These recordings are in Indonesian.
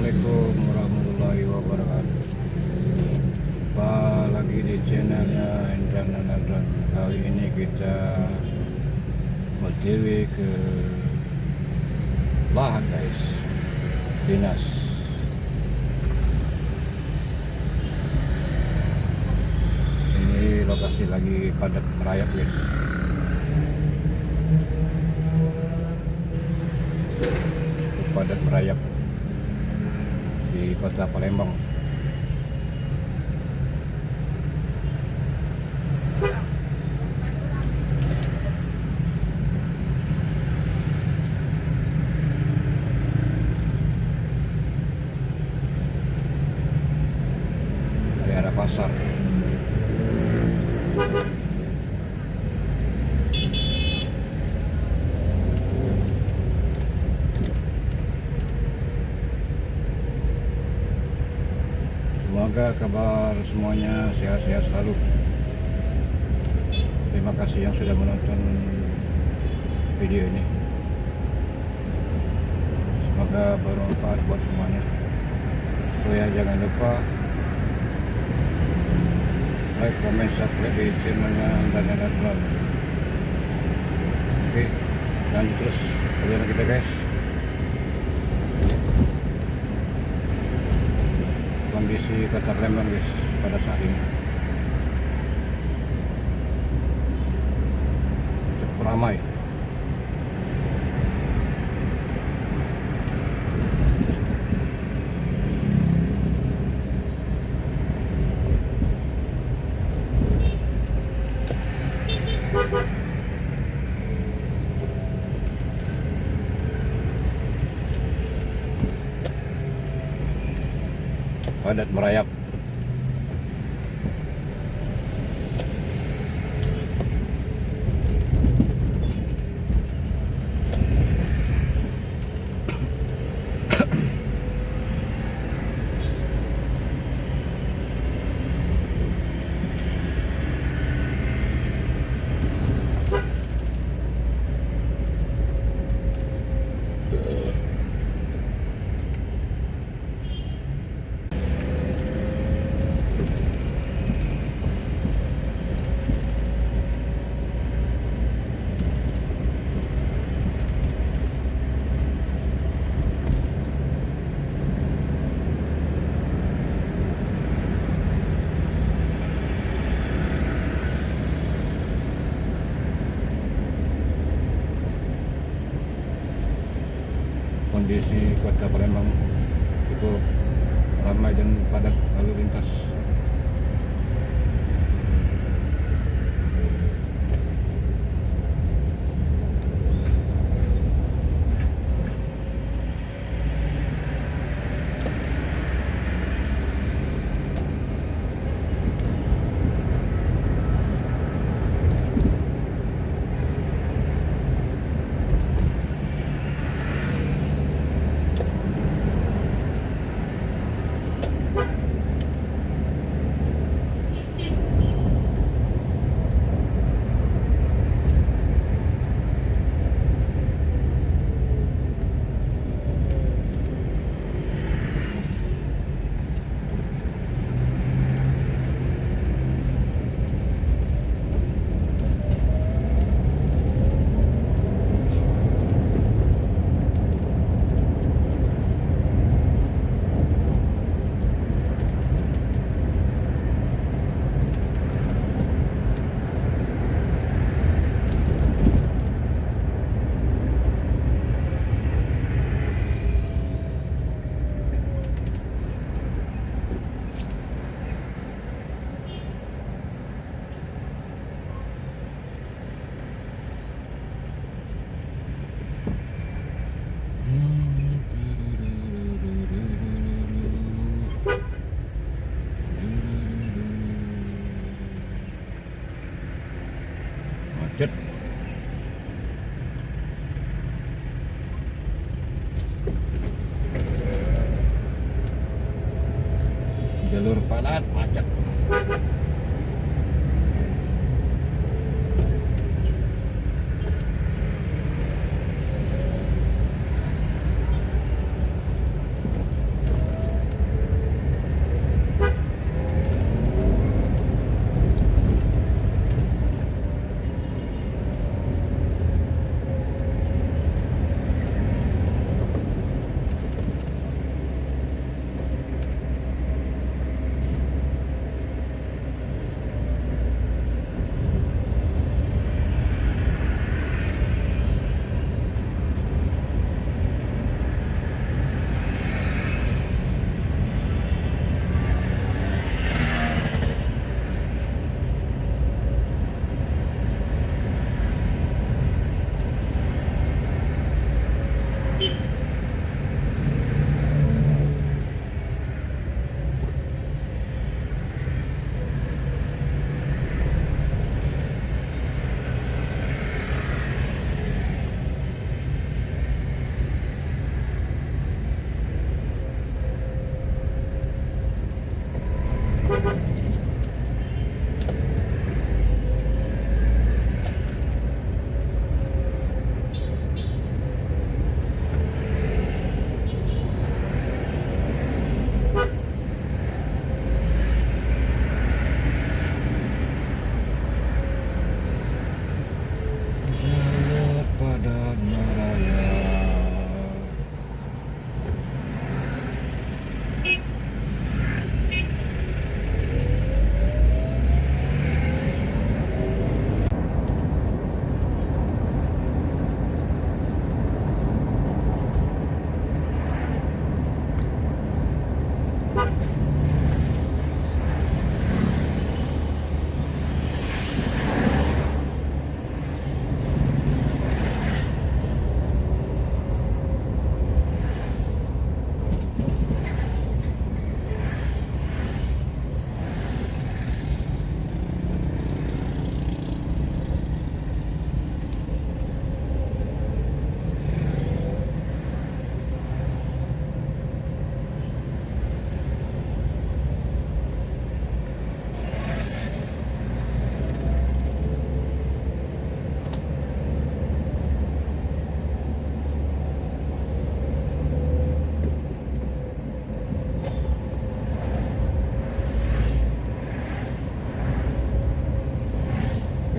Assalamualaikum warahmatullahi wabarakatuh. Jumpa lagi di channelnya Endran Nadran. Kali ini kita OTW ke lahan guys, dinas. Ini lokasi lagi padat merayap guys. Padat merayap di kota Palembang. Daerah pasar. Semoga kabar semuanya sehat-sehat selalu. Terima kasih yang sudah menonton video ini. Semoga bermanfaat buat semuanya. Oh ya, jangan lupa like, comment, subscribe di channelnya dan Nadran. Oke, lanjut terus perjalanan kita guys. Kondisi kota Palembang guys pada saat ini cukup ramai. Padat merayap. Kondisi kota Palembang cukup ramai dan padat lalu lintas. Macet. Jalur padat macet.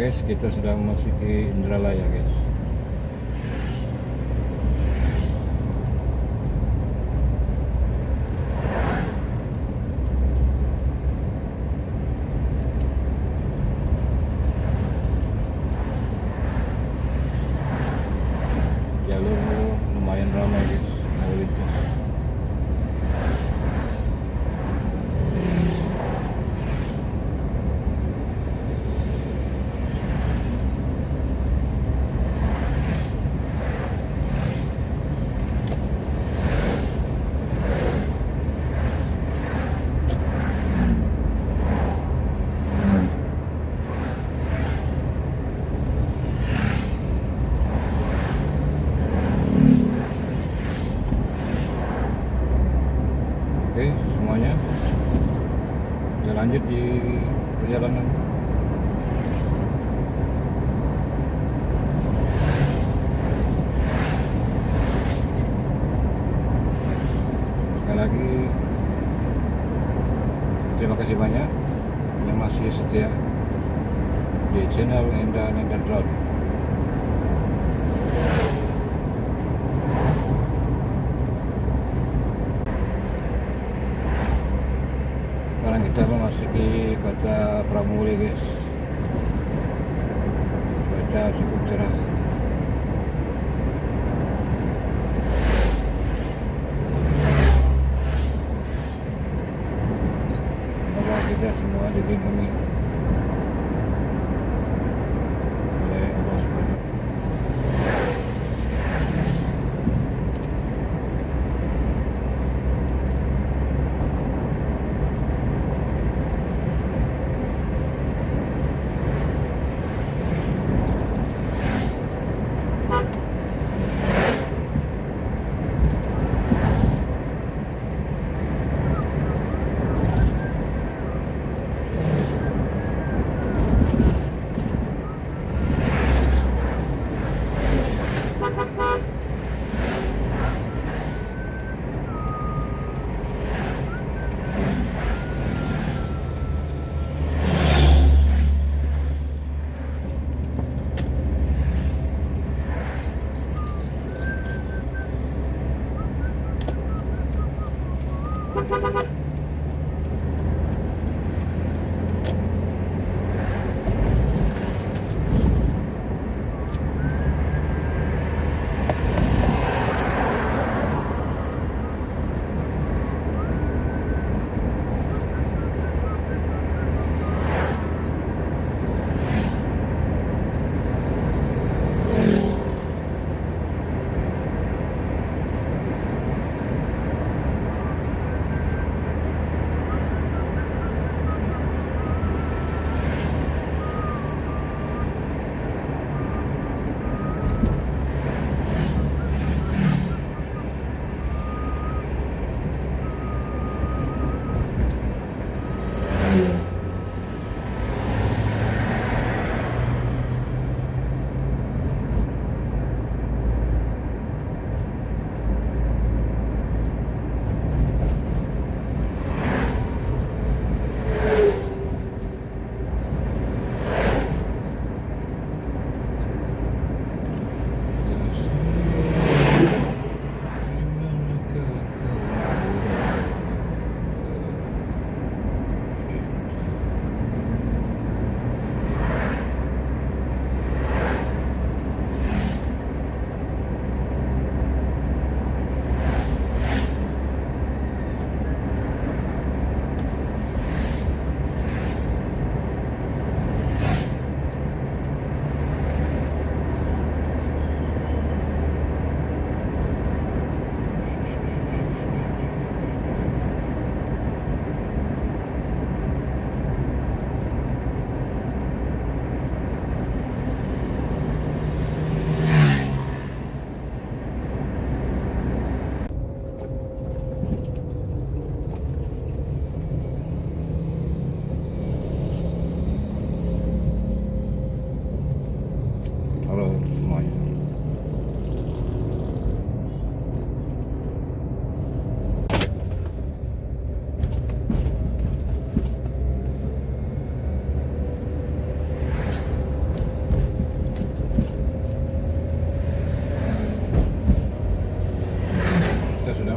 guys, kita sudah memasuki Indralaya guys. Jalur lumayan ramai guys, lalu lintas. Oke semuanya, kita lanjut di perjalanan. Sekali lagi terima kasih banyak yang masih setia di channel Enda Nender Drive. Sekarang kita memasuki kota Pramuli guys. Cuaca cukup cerah. Semoga kita semua dilindungi oleh Allah SWT.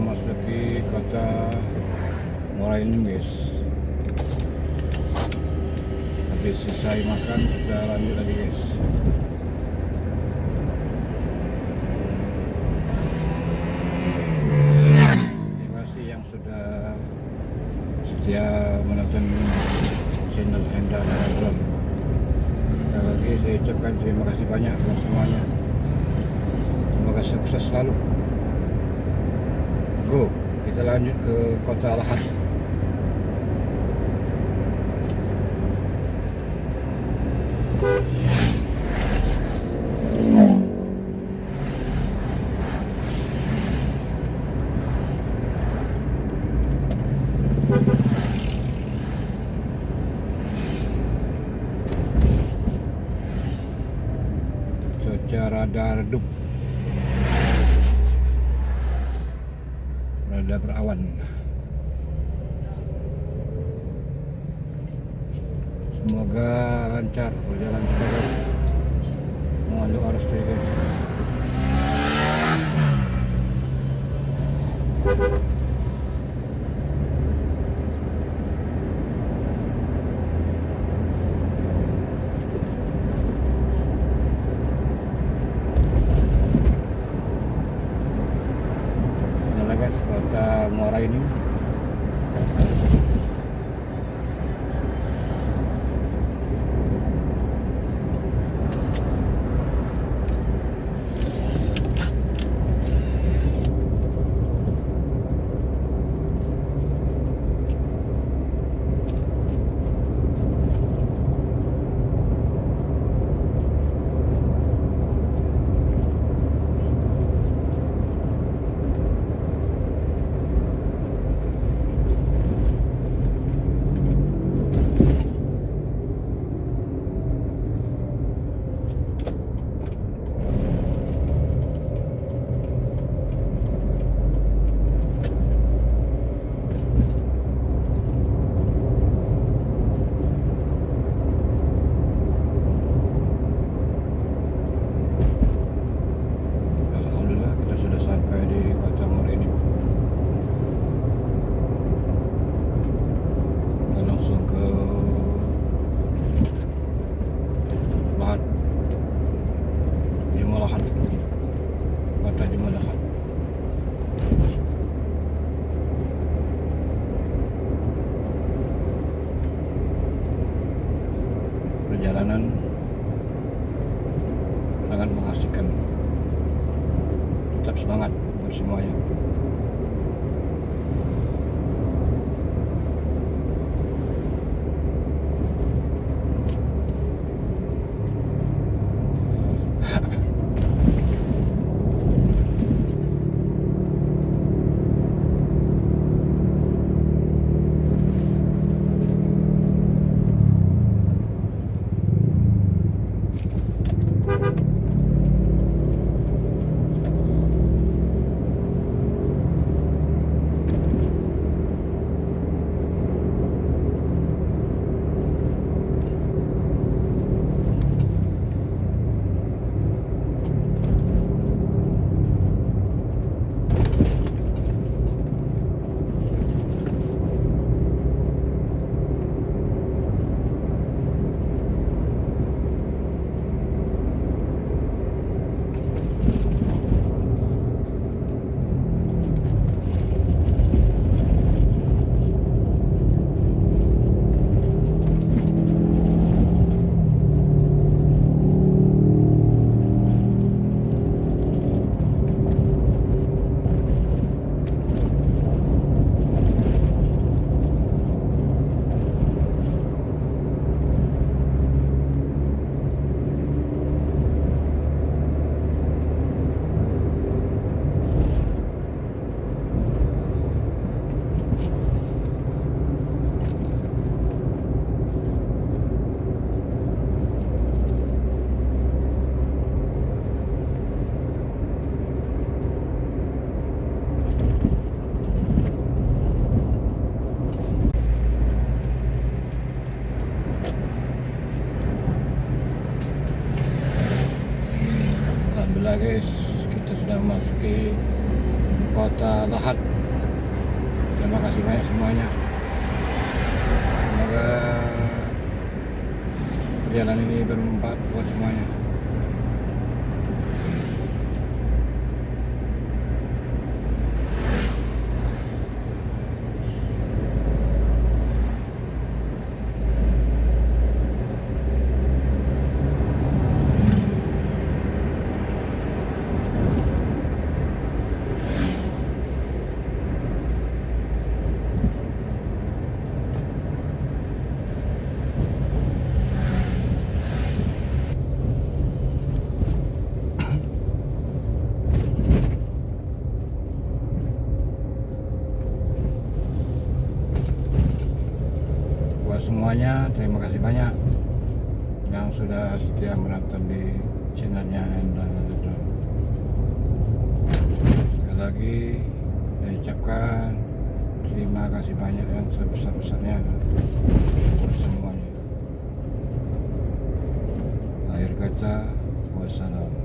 memasuki kota Muara Enim guys. Habis selesai makan kita lanjut lagi guys. Terima kasih yang sudah setia menonton channel Hendra dan Drone. Sekali lagi saya ucapkan terima kasih banyak buat semuanya. Semoga sukses selalu. Go, kita lanjut ke Kota Lahat. Cuaca rada redup, rada berawan. Semoga lancar berjalan terus. Mengalir arus guys. Inilah guys kota Muara Enim. Alhamdulillah kita sudah sampai di kota Muara Enim. Kita langsung ke Lahat, Jemaah Lahat, kota Jemaah Lahat. Perjalanan sangat mengasihkan. Tetap semangat buat semuanya. Alhamdulillah guys, kita sudah memasuki Kota Lahat. Terima kasih banyak semuanya. Semoga perjalanan ini bermanfaat buat semuanya. Buat semuanya, terima kasih banyak yang sudah setia menonton di channelnya Hendra Nasution. Sekali lagi saya ucapkan terima kasih banyak yang sebesar-besarnya buat semuanya. Akhir kata, wassalam.